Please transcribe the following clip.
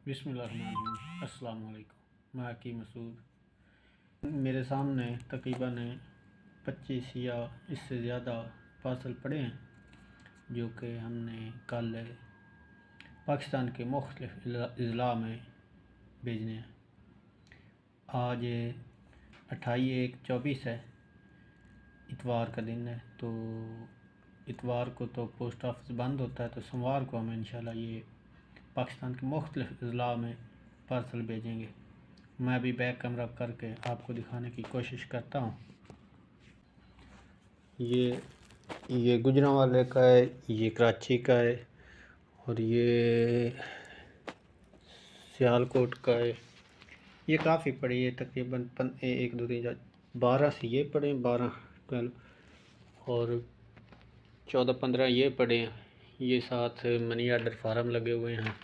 بسم اللہ الرحمن الرحیم۔ السلام علیکم، میں حکیم مسعود۔ میرے سامنے تقریباً 25 یا اس سے زیادہ پارسل پڑے ہیں جو کہ ہم نے کل پاکستان کے مختلف اضلاع میں بھیجنے ہیں۔ آج 28/1/24 ہے، اتوار کا دن ہے، تو اتوار کو تو پوسٹ آفس بند ہوتا ہے، تو سوموار کو ہم انشاءاللہ یہ پاکستان کے مختلف اضلاع میں پارسل بھیجیں گے۔ میں بھی بیک کیمرہ کر کے آپ کو دکھانے کی کوشش کرتا ہوں۔ یہ گجرانوالے کا ہے، یہ کراچی کا ہے، اور یہ سیالکوٹ کا ہے۔ یہ کافی پڑی ہے، تقریباً 1 2 3 4 12 سے یہ پڑے ہیں، 12 12 اور 14 15 یہ پڑے ہیں۔ یہ ساتھ منی آرڈر فارم لگے ہوئے ہیں۔